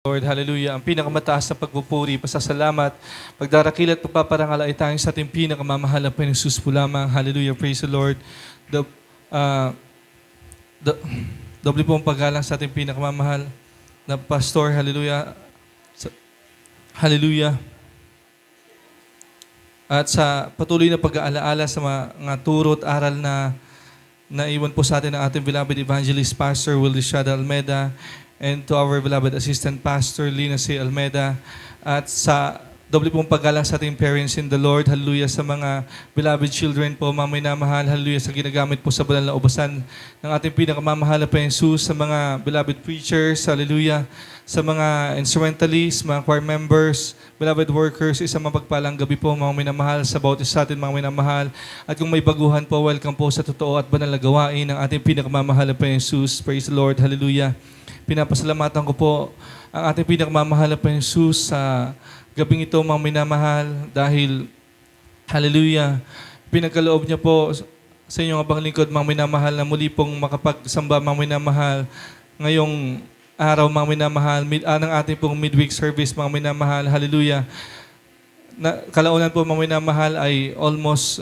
Lord, hallelujah. Ang pinakamataas na pagpupuri, pasasalamat, pagdarakil at pagpaparangal ay tanging sa ating pinakamamahal na Panginoong Jesus po lamang. Hallelujah, praise the Lord. The, uh, doble pong paggalang sa ating pinakamamahal na pastor, hallelujah. Hallelujah. At sa patuloy na pag-aalaala sa mga turo at aral na naiwan po sa atin ng ating beloved evangelist pastor Willie Shada Almeida, and to our beloved assistant pastor Lina C. Almeida, at sa doble pong paggalang sa ating parents in the Lord, hallelujah, sa mga beloved children po, mga minamahal, hallelujah, sa ginagamit po sa banal na ubasan ng ating pinakamamahal na Panginoon Jesus, sa mga beloved preachers, hallelujah, sa mga instrumentalists, mga choir members, beloved workers, isang mapagpalang gabi po, mga minamahal, sa bawat isa sa atin, mga minamahal. At kung may baguhan po, welcome po sa totoo at banal na gawain ng ating pinakamamahal na Panginoon Jesus. Praise the Lord, hallelujah. Pinapasalamatan ko po ang ating pinakamamahal na Panginoon Jesus sa gabing ito, mga minamahal, dahil, hallelujah, pinagkaloob niya po sa inyong abang lingkod, mga minamahal, na muli pong makapagsamba, mga minamahal, ngayong araw, mga minamahal, ng ating pong midweek service, mga minamahal, hallelujah. Kalaunan po, mga minamahal, ay almost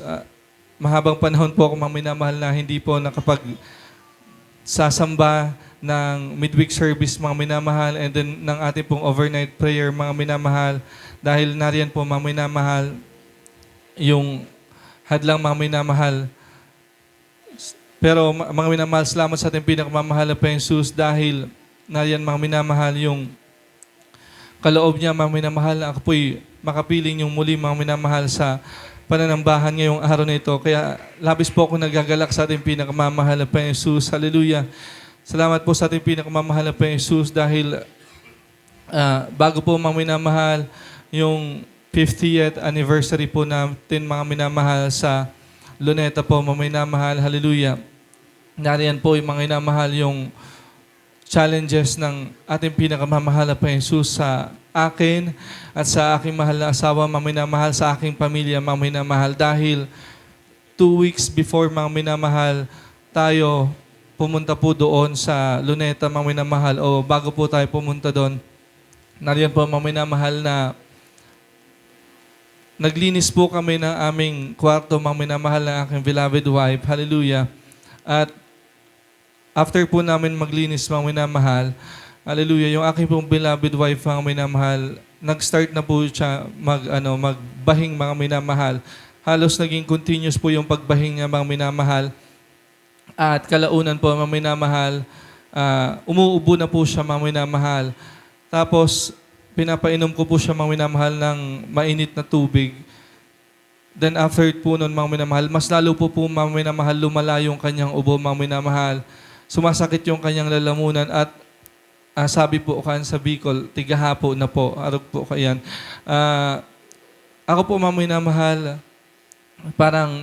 mahabang panahon po ako, mga minamahal, na hindi po sasamba ng midweek service, mga minamahal, and then ng ating pong overnight prayer, mga minamahal, dahil nariyan po, mga minamahal, yung hadlang, mga minamahal. Pero mga minamahal, salamat sa ating pinakamamahal na Panginoon Jesus, dahil nariyan, mga minamahal, yung kaloob niya, mga minamahal, ako po'y makapiling yung muli, mga minamahal, sa pananambahan ngayong araw na ito. Kaya labis po ako nagagalak sa ating pinakamamahal na Panginoon Jesus. Hallelujah. Salamat po sa ating pinakamamahal na Panginoon Jesus, dahil bago po, mga minamahal, yung 50th anniversary po natin, mga minamahal, sa Luneta po, mga minamahal, hallelujah. Nariyan po yung mga minamahal, yung challenges ng ating pinakamamahal na Panginoon Jesus sa akin at sa aking mahal na asawa, mga minamahal, sa aking pamilya, mga minamahal, dahil 2 weeks before, mga minamahal, tayo pumunta po doon sa Luneta, mga minamahal, o bago po tayo pumunta doon, nariyan po, mga minamahal, na naglinis po kami ng aming kwarto, mga minamahal, na aking beloved wife, hallelujah. At after po namin maglinis, mga minamahal, hallelujah, yung aking pong beloved wife, mga minamahal, nag-start na po siya magbahing, mga minamahal. Halos naging continuous po yung pagbahing niya, mga minamahal. At kalaunan po, mga minamahal, umuubo na po siya, mga minamahal. Tapos, pinapainom ko po siya, mga minamahal, ng mainit na tubig. Then after po nun, mga minamahal, mas lalo po, mga minamahal, lumala yung kanyang ubo, mga minamahal. Sumasakit yung kanyang lalamunan at sabi po kan sa Bicol, tigahapo na po, arog po kayan. Ako po, mga minamahal, parang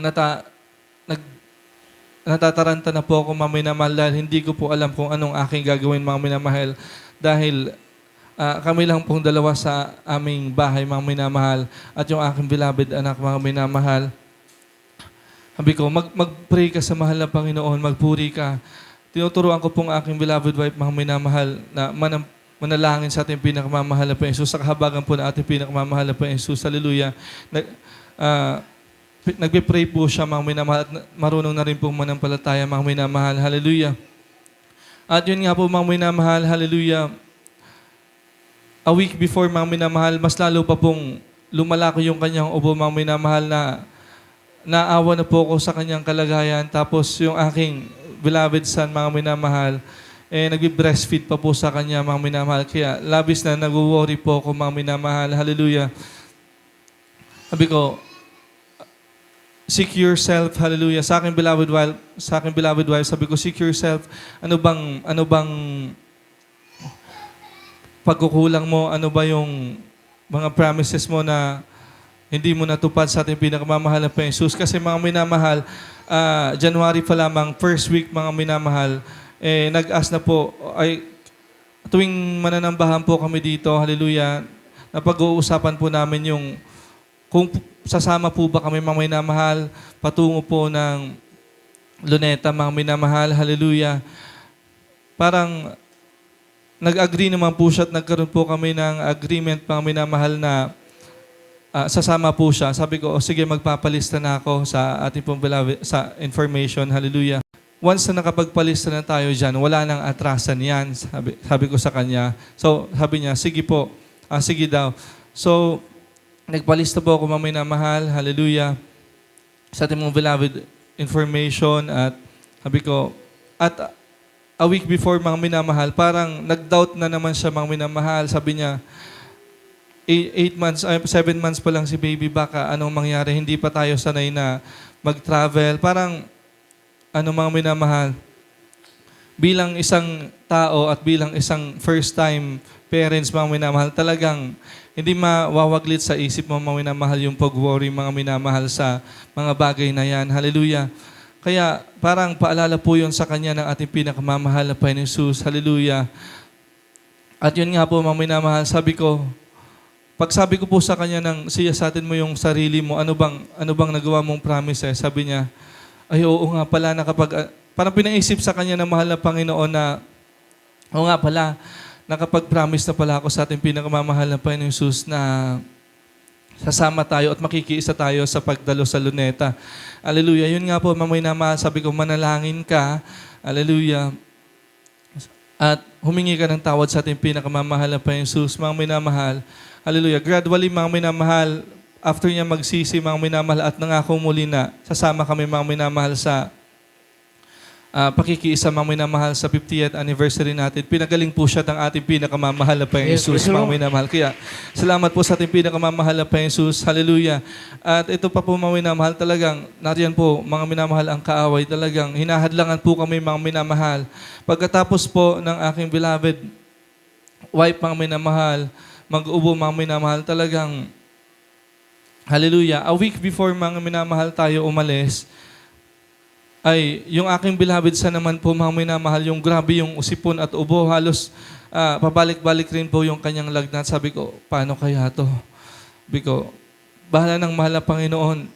natataranta na po ako, mga minamahal, dahil hindi ko po alam kung anong aking gagawin, mga minamahal, dahil kami lang pong dalawa sa aming bahay, mga minamahal, at yung aking beloved anak, mga minamahal. Sabi ko, mag-pray ka sa mahal na Panginoon, magpuri ka. Tinuturuan ko pong aking beloved wife, mga minamahal, na manalangin sa ating pinakamamahal na Panginoon Jesus, sa kahabagan po na ating pinakamamahal na Panginoon Jesus. Hallelujah. Nagpe-pray po siya, mga minamahal, at marunong na rin po manampalataya, mga minamahal. Hallelujah. At yun nga po, mga minamahal, hallelujah. A week before, mga minamahal, mas lalo pa pong lumalaki yung kanyang ubo, mga minamahal, na naawa na po ako sa kanyang kalagayan. Tapos yung aking beloved son, mga minamahal, nagbe-breastfeed pa po sa kanya, mga minamahal. Kaya labis na nag-worry po ako, mga minamahal. Hallelujah. Sabi ko, seek yourself, hallelujah. Sa aking beloved wife, sabi ko, seek yourself. Ano bang pagkukulang mo? Ano ba yung mga promises mo na hindi mo natupad sa ating pinakamamahal na Panginoon Jesus? Kasi, mga minamahal, January pa lamang, first week, mga minamahal, nag-ask na po, tuwing mananambahan po kami dito, hallelujah, napag-uusapan po namin yung kung sasama po ba kami, mga minamahal, patungo po ng Luneta, mga minamahal, hallelujah. Parang nag-agree naman po siya at nagkaroon po kami ng agreement, mga minamahal, na sasama po siya. Sabi ko, sige, magpapalista na ako sa ating pong beloved, sa information. Hallelujah. Once na nakapagpalista na tayo dyan, wala nang atrasan yan, sabi ko sa kanya. So, sabi niya, sige po, sige daw. So, nagpalista po ako, mga minamahal. Hallelujah. Sa ating mga beloved information, at sabi ko, at a week before, mga minamahal, parang nag-doubt na naman siya, mga minamahal. Sabi niya, 7 months pa lang si baby, baka anong mangyari, hindi pa tayo sanay na mag-travel. Parang, mga minamahal, bilang isang tao at bilang isang first-time parents, mga minamahal, talagang hindi mawawaglit sa isip mo, mga minamahal, yung pag-worry, mga minamahal, sa mga bagay na yan. Hallelujah. Kaya parang paalala po yun sa kanya ng ating pinakamamahal na Panginoon Jesus. Hallelujah. At yun nga po, mga minamahal, sabi ko, pag sabi ko po sa kanya ng siyasatin mo yung sarili mo, ano bang nagawa mong promise? Sabi niya, ay oo nga pala, parang pinaisip sa kanya ng mahal na Panginoon na, oo nga pala, nakapag-promise na pala ako sa ating pinakamamahal na Panginoon Jesus na sasama tayo at makikiisa tayo sa pagdalo sa Luneta. Hallelujah. Yun nga po, mamay na sabi ko, manalangin ka. Hallelujah. At humingi ka ng tawad sa ating pinakamamahal na Panginoon Jesus, mga minamahal. Hallelujah. Gradually, mga minamahal, after niya magsisi, mga minamahal, at nangako muli na sasama kami, mga minamahal, sa pakikiisa, mga minamahal, sa 50th anniversary natin. Pinagaling po siya ng ating pinakamamahal na Panginoon Jesus, mga minamahal. Kaya, salamat po sa ating pinakamamahal na Panginoon Jesus. Hallelujah. At ito pa po, mga minamahal, talagang, nariyan po, mga minamahal, ang kaaway. Talagang, hinahadlangan po kami, mga minamahal. Pagkatapos po ng aking beloved wife, mga minamahal, mag-ubo, mga minamahal, talagang, hallelujah, a week before, mga minamahal, tayo umalis, ay yung aking beloved sa naman po, mga minamahal, yung grabe yung usipon at ubo, halos pabalik-balik rin po yung kanyang lagnat. Sabi ko, paano kaya to? Sabi ko, bahala ng mahal na Panginoon.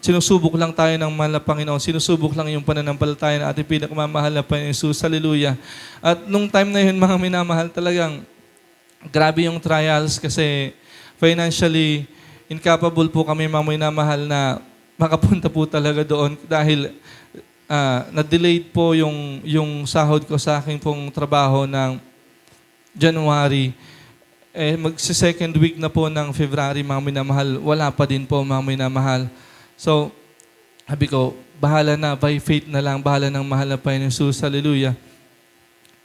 Sinusubok lang tayo ng mahal na Panginoon. Sinusubok lang yung pananampalataya na ating pinakamamahal na Panginoon Jesus. Hallelujah. At nung time na yun, mga minamahal, talagang grabe yung trials kasi financially incapable po kami, mga minamahal, na makapunta po talaga doon dahil na-delayed po yung sahod ko sa aking pong trabaho ng January. Magsi-second week na po ng February, mga minamahal, wala pa din po, mga minamahal. So, sabi ko, bahala na, by faith na lang, bahala ng mahal na Panginoon Jesus. Hallelujah.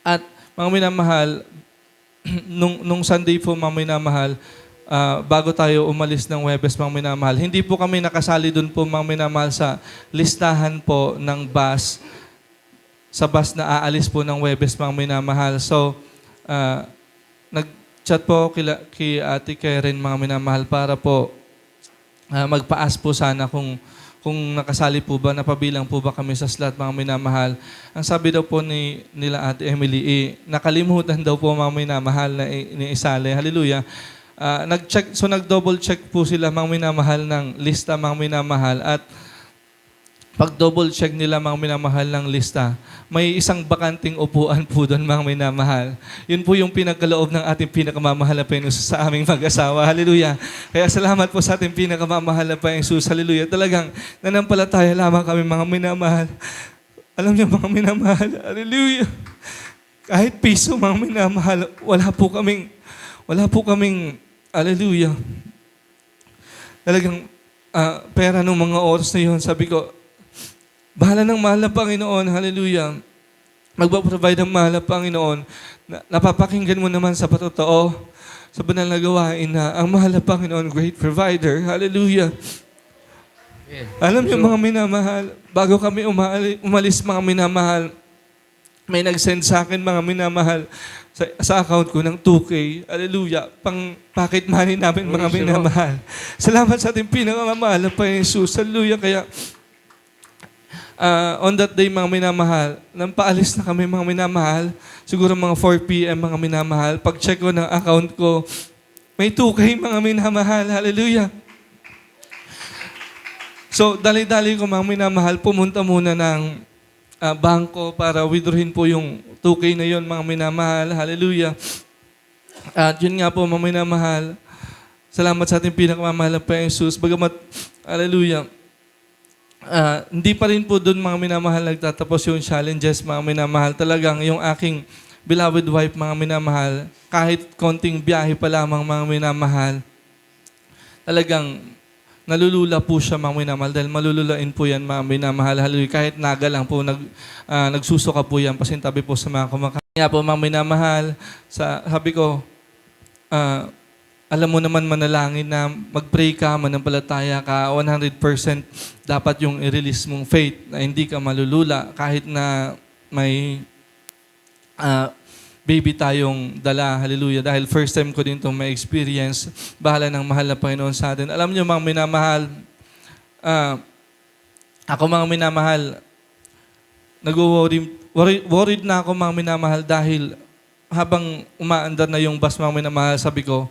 At mga minamahal, nung Sunday po, mga minamahal, bago tayo umalis ng Huwebes, mga minamahal, hindi po kami nakasali doon po, mga minamahal, sa listahan po ng bus, sa bus na aalis po ng Huwebes, mga minamahal. So, nag-chat po kay Ate Karen, mga minamahal, para po magpaas po sana kung nakasali po ba, napabilang po ba kami sa slot, mga minamahal. Ang sabi daw po nila Ate Emily, nakalimutan daw po, mga minamahal, na isali. Hallelujah. Nag-double check po sila, mga minamahal, ng lista, mga minamahal. At pag double check nila, mga minamahal, ng lista, may isang bakanting upuan po doon, mga minamahal. Yun po yung pinagkaloob ng ating pinakamamahal na Panginoon sa aming mag-asawa. Hallelujah. Kaya salamat po sa ating pinakamamahal na Panginoon Jesus. Hallelujah. Talagang nanampalataya lamang kami, mga minamahal. Alam niyo, mga minamahal, hallelujah. Kahit piso, mga minamahal, wala po kaming, hallelujah. Talagang pera nung mga oras na yun, sabi ko, bahala ng mahal na Panginoon, hallelujah. Magpaprovide ang mahal na Panginoon. Napapakinggan mo naman sa patotoo, sa banal na gawain na ang mahal na Panginoon, great provider, hallelujah. Yeah. Alam niyo, mga minamahal, bago kami umalis, mga minamahal, may nag-send sa akin, mga minamahal, sa account ko ng 2K. Hallelujah. Pang pocket money namin, mga minamahal. Salamat sa ating pinakamamahal na Panginoon Jesus. Hallelujah. Kaya, on that day, mga minamahal, nang paalis na kami, mga minamahal, siguro mga 4 p.m., mga minamahal, pag-check ko ng account ko, may 2K, mga minamahal. Hallelujah. So, dali-dali ko, mga minamahal, pumunta muna ng bangko para withdrawin po yung 2K na yon, mga minamahal. Hallelujah. At yun nga po, mga minamahal, salamat sa ating pinakamamahal na Panginoong Jesus. Bagamat, hallelujah, hindi pa rin po doon, mga minamahal, nagtatapos yung challenges, mga minamahal. Talagang yung aking beloved wife, mga minamahal, kahit konting biyahe pa lamang, mga minamahal, talagang nalulula po siya, mga minamahal, dahil malululain po yan, mga minamahal. Hallelujah. Kahit naga lang po, nagsusuka po yan, pasintabi po sa mga kumakain. Kaya po, mga minamahal, sabi ko, alam mo naman manalangin na mag-pray ka, manampalataya ka, 100% dapat yung i-release mong faith na hindi ka malulula kahit na may baby tayong dala. Hallelujah. Dahil first time ko din itong may experience. Bahala ng mahal na Panginoon sa atin. Alam niyo, mga minamahal, ako, mga minamahal, worried na ako, mga minamahal, dahil habang umaandar na yung bus, mga minamahal, sabi ko,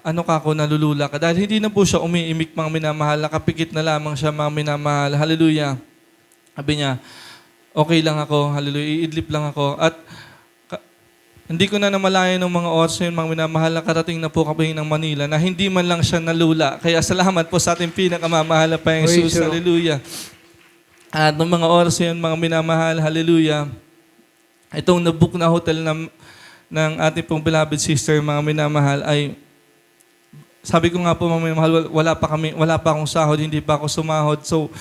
ano ka ako, nalulula ka? Dahil hindi na po siya umiimik, mga minamahal, nakapikit na lamang siya, mga minamahal. Hallelujah. Sabi niya, okay lang ako, hallelujah, iidlip lang ako. At hindi ko na namalayan ng mga oras yun, mga minamahal, na karating na po kami ng Manila na hindi man lang siya nalula. Kaya salamat po sa ating pinakamamahal na Panginoong Jesus. Hallelujah. At ng mga oras yun, mga minamahal, hallelujah, itong nabook na hotel ng ating pong beloved sister, mga minamahal, ay sabi ko nga po, mga minamahal, wala pa akong sahod, hindi pa ako sumahod. So,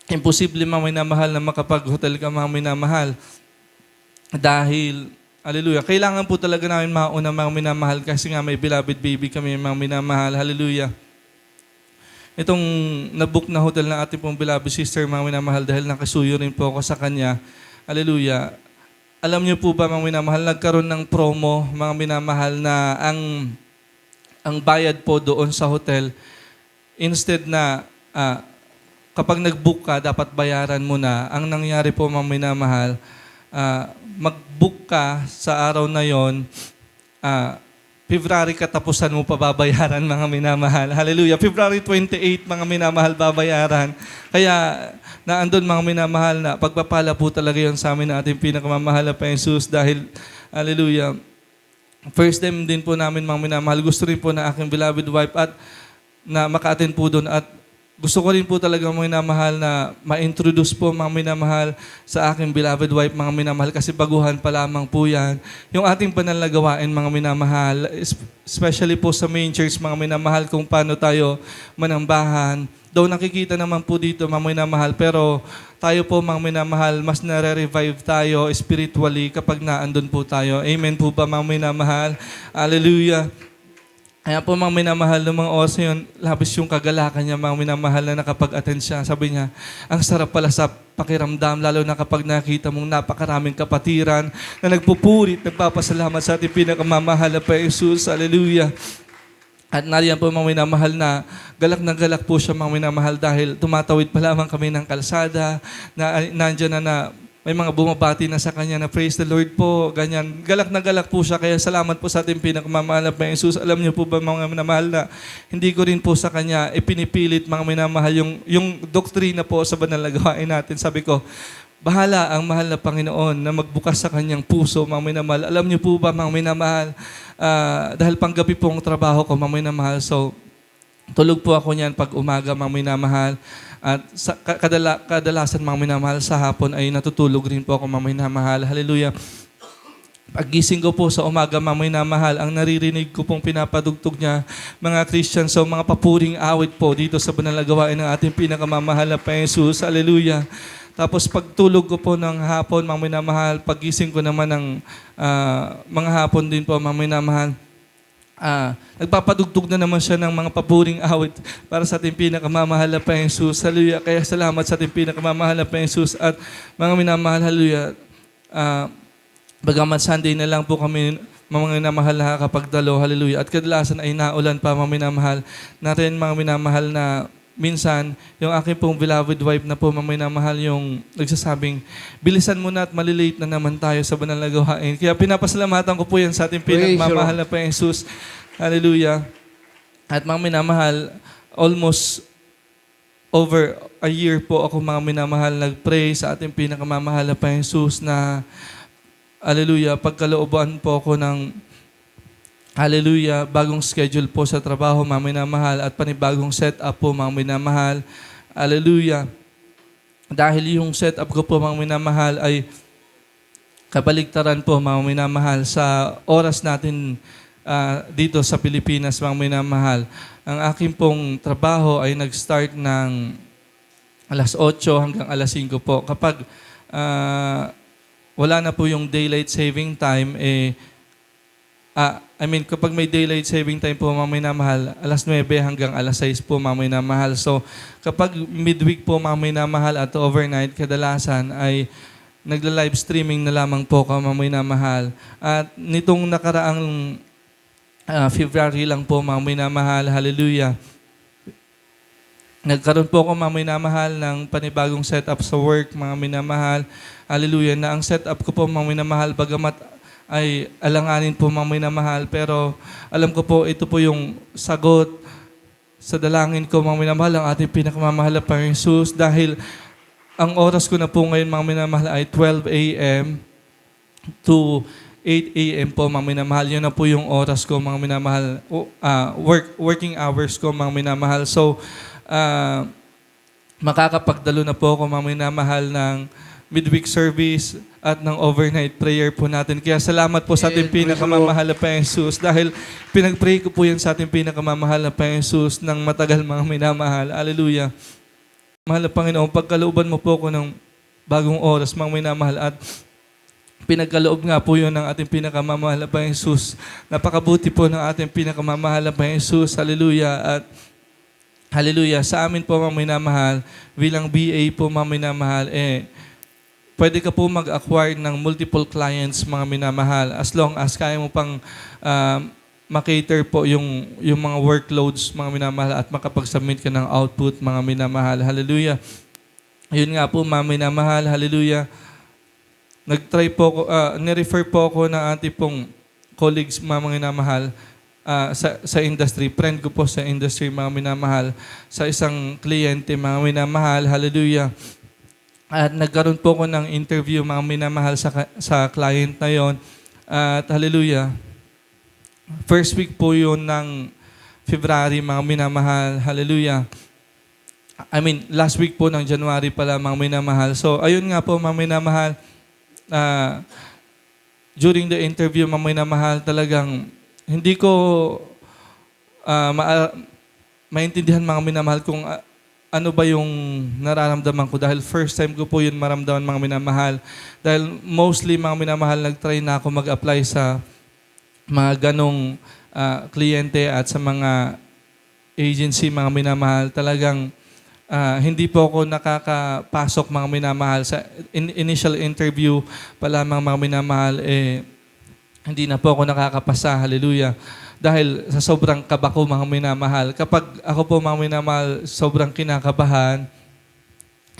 imposible, mga minamahal, na makapag-hotel ka, mga minamahal. Dahil, hallelujah, kailangan po talaga namin mauna, mga minamahal, kasi nga may beloved baby kami, mga minamahal. Hallelujah. Itong nabook na hotel ng ating pong beloved sister, mga minamahal, dahil nakasuyo rin po ako sa kanya. Hallelujah. Alam niyo po ba, mga minamahal, nagkaroon ng promo, mga minamahal, na ang bayad po doon sa hotel, instead na kapag nag-book ka, dapat bayaran mo na. Ang nangyari po, mga minamahal, mag-book ka sa araw na yon, February katapusan mo pa babayaran, mga minamahal. Hallelujah. February 28, mga minamahal, babayaran. Kaya naandun, mga minamahal, na pagpapala po talaga yun sa amin na ating pinakamamahal na Panginoong Jesus. Dahil, hallelujah, first time din po namin, mga minamahal, gusto rin po na aking beloved wife at na maka-attend po doon. At gusto ko rin po talaga, mga minamahal, na ma-introduce po, mga minamahal, sa aking beloved wife, mga minamahal, kasi baguhan pa lamang po yan. Yung ating panalagawain, mga minamahal, especially po sa main church, mga minamahal, kung paano tayo manambahan. Though nakikita naman po dito, mga minamahal, pero tayo po, mga minamahal, mas nare-revive tayo spiritually kapag naandun po tayo. Amen po ba, mga minamahal? Hallelujah. Kaya po, mga minamahal, ng mga oras yun, labis yung kagalakan niya, mga minamahal, na nakapag-attend siya. Sabi niya, ang sarap pala sa pakiramdam, lalo na kapag nakita mong napakaraming kapatiran na nagpupurit, nagpapasalamat sa ating pinakamamahal na Panginoong Jesus. Hallelujah. At nariyan po, mga minamahal, na galak po siya, mga minamahal, dahil tumatawid pa lamang kami ng kalsada, na nandyan na may mga bumabati na sa kanya na praise the Lord po, ganyan. Galak po siya, kaya salamat po sa ating pinakamamahal na Panginoong Jesus. Alam niyo po ba, mga minamahal, na hindi ko rin po sa kanya ipinipilit, mga minamahal, yung doktrina po sa banal na gawain natin. Sabi ko, bahala ang mahal na Panginoon na magbukas sa kanyang puso, mga minamahal. Alam niyo po ba, mga minamahal, dahil panggabi po ang trabaho ko, mga minamahal, so tulog po ako niyan pag umaga, mga minamahal. At kadalasan, mga minamahal, sa hapon ay natutulog rin po ako, mga minamahal. Hallelujah. Paggising ko po sa umaga, mga minamahal, ang naririnig ko pong pinapadugtog niya, mga Christian, so mga papuring awit po dito sa banal na gawain ng ating pinakamamahal na Panginoong Jesus. Hallelujah. Tapos pagtulog ko po ng hapon, mga minamahal, paggising ko naman ng mga hapon din po, mga minamahal, nagpapadugtog na naman siya ng mga papuring awit para sa ating pinakamamahal na Panginoong Jesus. Hallelujah. Kaya salamat sa ating pinakamamahal na Panginoong Jesus. At mga minamahal, hallelujah, bagamat Sunday na lang po kami, mga minamahal, nakakapagdalo, hallelujah. At kadalasan ay naulan pa, mga minamahal, na rin, mga minamahal, na minsan, yung aking pong beloved wife na po, mga minamahal, yung nagsasabing, bilisan mo na at malilate na naman tayo sa banal na gawain. Kaya pinapasalamatan ko po yan sa ating pinagmamahal na Panginoong Jesus. Hallelujah. At mga minamahal, almost over a year po ako mga minamahal nag-pray sa ating pinakamamahal na Panginoong Jesus na hallelujah, pagkalooban po ako ng hallelujah, bagong schedule po sa trabaho mga minamahal at panibagong setup po mga minamahal. Hallelujah. Dahil yung setup ko po mga minamahal ay kabaligtaran po mga minamahal sa oras natin dito sa Pilipinas mga minamahal. Ang aking pong trabaho ay nag-start ng alas 8 hanggang alas 5 po. Kapag wala na po yung daylight saving time, kapag may daylight saving time po, mga minamahal, alas 9 hanggang alas 6 po, mga minamahal. So, kapag midweek po, mga minamahal, at overnight, kadalasan ay nagla-live streaming na lamang po, mga minamahal. At nitong nakaraang February lang po, mga minamahal, hallelujah. Nagkaroon po ako, mga minamahal, ng panibagong setup sa work, mga minamahal, hallelujah, na ang setup ko po, mga minamahal, bagamat ay alanganin po, mga minamahal, pero alam ko po, ito po yung sagot sa dalangin ko, mga minamahal, ang ating pinakamamahal na Panginoong Jesus, dahil ang oras ko na po ngayon, mga minamahal, ay 12 a.m. to 8 a.m. po, mga minamahal. Yun na po yung oras ko, mga minamahal. Working hours ko, mga minamahal. So, makakapagdalo na po ako, mga minamahal, ng midweek service at ng overnight prayer po natin. Kaya salamat po sa ating pinakamamahal na Panginoong Jesus dahil pinag-pray ko po yan sa ating pinakamamahal na Panginoong Jesus ng matagal, mga minamahal. Hallelujah. Mahal na Panginoon, pagkalooban mo po ko ng bagong oras, mga minamahal, at pinagkaloob nga po yun ng ating pinakamamahal na Panginoong Jesus. Napakabuti po ng ating pinakamamahal na Panginoong Jesus. Hallelujah. At hallelujah. Sa amin po, mga minamahal, bilang BA po, mga minamahal, pwede ka po mag-acquire ng multiple clients, mga minamahal, as long as kaya mo pang makater po yung mga workloads, mga minamahal, at makapag-submit ka ng output, mga minamahal. Hallelujah. Yun nga po, mga minamahal. Hallelujah. Nag-try po ko, nirefer po ako ng ating pong colleagues, mga minamahal, sa industry. Friend ko po sa industry, mga minamahal, sa isang kliyente, mga minamahal. Hallelujah. At nagkaroon po ko ng interview, mga minamahal, sa client na yon. At hallelujah. First week po yun ng February, mga minamahal. Hallelujah. Last week po ng January pala, mga minamahal. So, ayun nga po, mga minamahal. During the interview, mga minamahal, talagang hindi ko maintindihan, mga minamahal, kung ano ba yung nararamdaman ko dahil first time ko po yun maramdaman, mga minamahal. Dahil mostly, mga minamahal, nag-try na ako mag-apply sa mga ganong kliyente at sa mga agency, mga minamahal. Talagang hindi po ako nakakapasok, mga minamahal. Sa initial interview pa lamang, mga minamahal, hindi na po ako nakakapasa. Hallelujah. Dahil sa sobrang kaba ko, mga minamahal. Kapag ako po, mga minamahal, sobrang kinakabahan,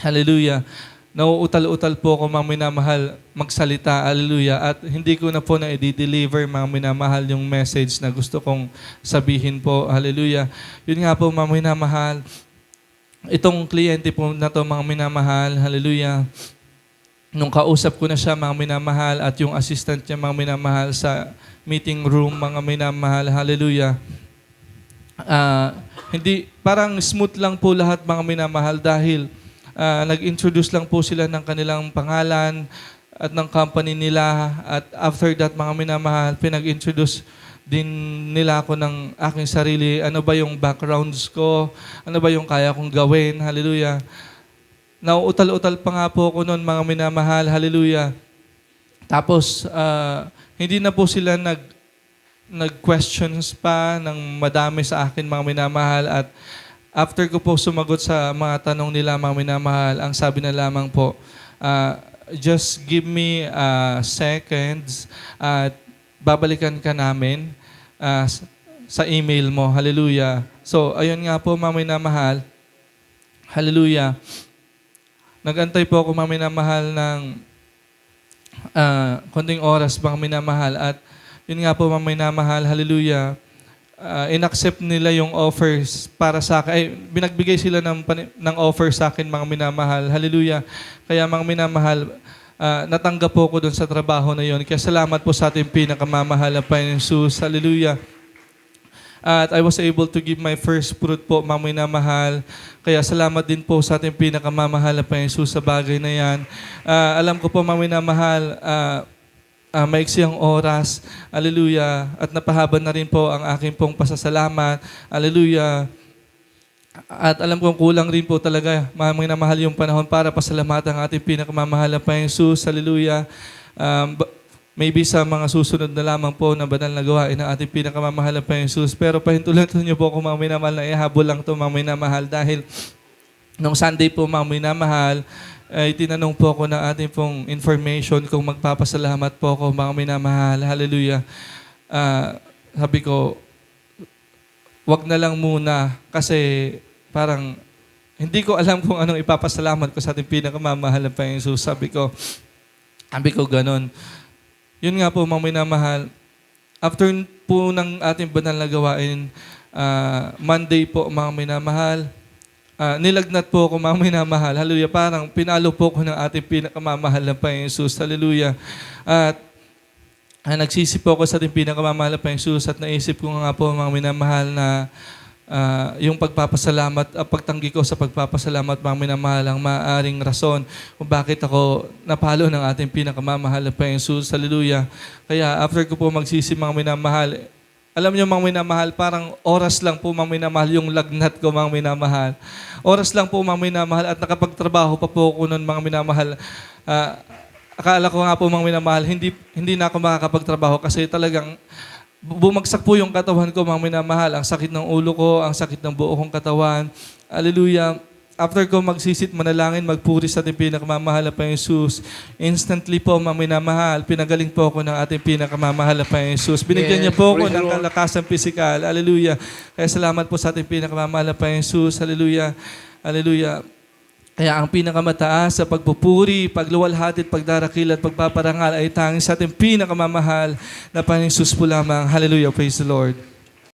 hallelujah, nauutal-utal po ako, mga minamahal, magsalita, hallelujah, at hindi ko na po na i-deliver, mga minamahal, yung message na gusto kong sabihin po, hallelujah. Yun nga po, mga minamahal, itong kliyente po na to, mga minamahal, hallelujah, nung kausap ko na siya, mga minamahal, at yung assistant niya, mga minamahal, sa meeting room, mga minamahal, hallelujah, hindi, parang smooth lang po lahat, mga minamahal, dahil nag-introduce lang po sila ng kanilang pangalan at ng company nila, at after that, mga minamahal, pinag-introduce din nila ako ng aking sarili, ano ba yung backgrounds ko, ano ba yung kaya kong gawin, hallelujah. Nauutal-utal pa nga po ako noon, mga minamahal, hallelujah. Tapos, hindi na po sila nag-questions pa ng madami sa akin, mga minamahal, at after ko po sumagot sa mga tanong nila, mga minamahal, ang sabi na lamang po, just give me seconds at babalikan ka namin sa email mo. Hallelujah. So, ayun nga po, mga minamahal. Hallelujah. Nag-antay po ako, mga minamahal, ng konting oras, mga minamahal. At yun nga po, mga minamahal. Hallelujah. inaccept nila yung offers para sa akin. Ay, binagbigay sila ng offer sa akin, mga minamahal. Hallelujah. Kaya mga minamahal, natanggap po ko doon sa trabaho na yon. Kaya salamat po sa ating pinakamamahal na Panginoon Jesus. Hallelujah. At I was able to give my first fruit po, mga minamahal. Kaya salamat din po sa ating pinakamamahal na Panginoon Jesus sa bagay na yan. Alam ko po, mga minamahal, maiksi ang oras. Hallelujah. At napahaba na rin po ang aking pong pasasalamat. Hallelujah. At alam kong kulang rin po talaga, mga minamahal, yung panahon para pasalamatan ang ating pinakamamahal na Panginoon Jesus. Hallelujah. Maybe sa mga susunod na lamang po na banal na gawain ng ating pinakamamahal na Panginoon Jesus. Pero pahintulutan niyo po kung mga minamahal na ihabol lang ito, mga minamahal, dahil nung Sunday po, mga minamahal, ay tinanong po ako ng ating pong information kung magpapasalamat po ako, mga minamahal. Hallelujah. Sabi ko, wag na lang muna kasi parang hindi ko alam kung anong ipapasalamat ko sa ating pinakamamahal na Panginoon Jesus. Sabi ko ganon. Yun nga po, mga minamahal, after po ng ating banal na gawain, Monday po, mga minamahal, nilagnat po ako, mga minamahal. Hallelujah. Parang pinalo po ko ng ating pinakamamahal na Panginoon Jesus. Hallelujah. At nagsisi po ako sa ating pinakamamahal na Panginoon Jesus at naisip ko nga po, mga minamahal, na yung pagpapasalamat, pagtanggi ko sa pagpapasalamat, mga minamahal, ang maaaring rason kung bakit ako napalo ng ating pinakamamahal na Panginoon Jesus. Hallelujah. Kaya after ko po magsisi, mga minamahal, alam niyo, mga minamahal, parang oras lang po, mga minamahal, yung lagnat ko, mga minamahal. Oras lang po, mga minamahal, at nakapagtrabaho pa po ako noon, mga minamahal. Akala ko nga po, mga minamahal, hindi na ako makakapagtrabaho kasi talagang bumagsak po yung katawan ko, mga minamahal. Ang sakit ng ulo ko, ang sakit ng buo kong katawan. Hallelujah. After ko magsisit, manalangin, magpuri sa ating pinakamamahal na Panginoon Jesus, instantly po, mga minamahal, pinagaling po ako ng ating pinakamamahal na Panginoon Jesus. Binigyan niya po ako ng kalakasan pisikal. Hallelujah. Kaya salamat po sa ating pinakamamahal na Panginoon Jesus. Hallelujah. Hallelujah. Kaya ang pinakamataas sa pagpupuri, pagluwalhati, pagdarakil at pagpaparangal ay tanging sa ating pinakamamahal na Panginoon Jesus po lamang. Hallelujah. Praise the Lord.